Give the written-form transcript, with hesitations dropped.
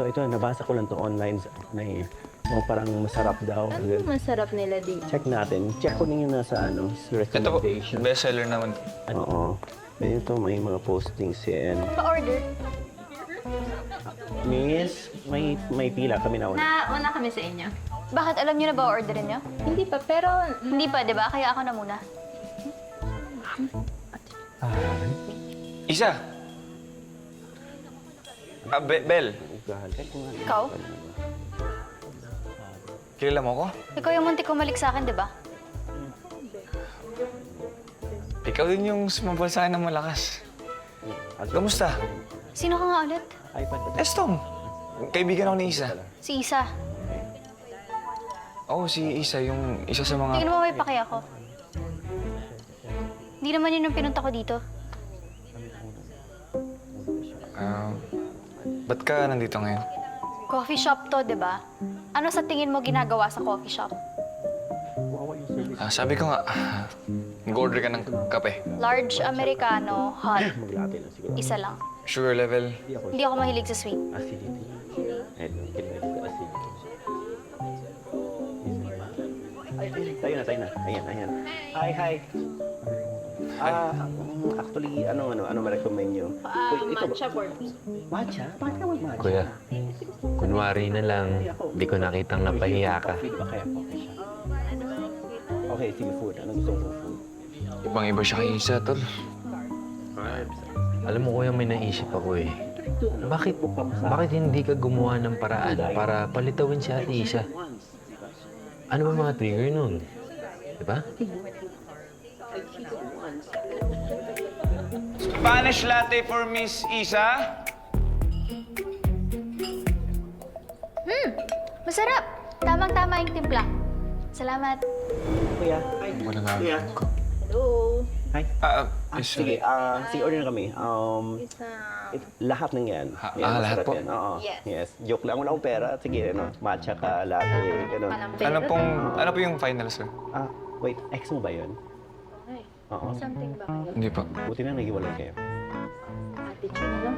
Ito, nabasa ko lang to online na parang masarap daw. Ano masarap nila dito? Check natin. Check ko ninyo na sa Ito po, recommendation. bestseller naman. Oo. Ito, may mga postings yan. Pa-order. Miss, may pila kami na una. Nauna kami sa inyo. Bakit? Alam niyo na ba orderin niyo? Hindi pa, pero... Hindi pa, di ba? Kaya ako na muna. Isa! Bel, Ikaw? kilala mo ko? Ikaw yung muntik kumalik sa akin, di ba? Ikaw din yung sumabal sa akin ng malakas. Kamusta? Sino ka nga ulit? Estong! Kaibigan ako ni Isa. Si Isa. Oo, si Isa, yung isa sa mga... Tingnan mo may paki ako. Hindi naman yun yung pinunta ko dito. Ba't ka nandito ngayon? Coffee shop to, di ba? Ano sa tingin mo ginagawa sa coffee shop? Sabi ko nga, mag-order ka ng kape. Large Americano, hot. Maglati lang siguro. Isa lang. Sugar level. Hindi ako mahilig sa sweet. Acidity. Tayo na. Ayan. Hi. Actually, ano ma-recommend nyo? Matcha for me. Matcha? Bakit naman matcha? Kuya, kunwari na lang, di ko nakitang napahiya ka. Coffee, di ba kaya coffee siya? Okay, sige food. Ano gusto mo food? Ibang-iba siya kay Isa, tol. Alam mo kuya, may naisip ako eh. Bakit hindi ka gumawa ng paraan para palitawin si Ate Isa? Ano ba mga trigger nun? Diba? Spanish latte for Miss Isa. Masarap! Tamang-tama yung timpla. Salamat. Kuya. Hi. Wala nga. Kuya. Hello. Hi. Yes, Sige, sige, order na kami. Isa. Lahat ng yan. lahat masarap po? yan. Oo. Yes. Yes. Joke lang. Wala akong pera. Sige, matcha ka, latte, gano'n. Ano po yung final, sir? Wait, ex mo ba yun? Okay. Oo. Something ba kayo? Hindi po. Buti na naghiwalay kayo. Attitude na lang.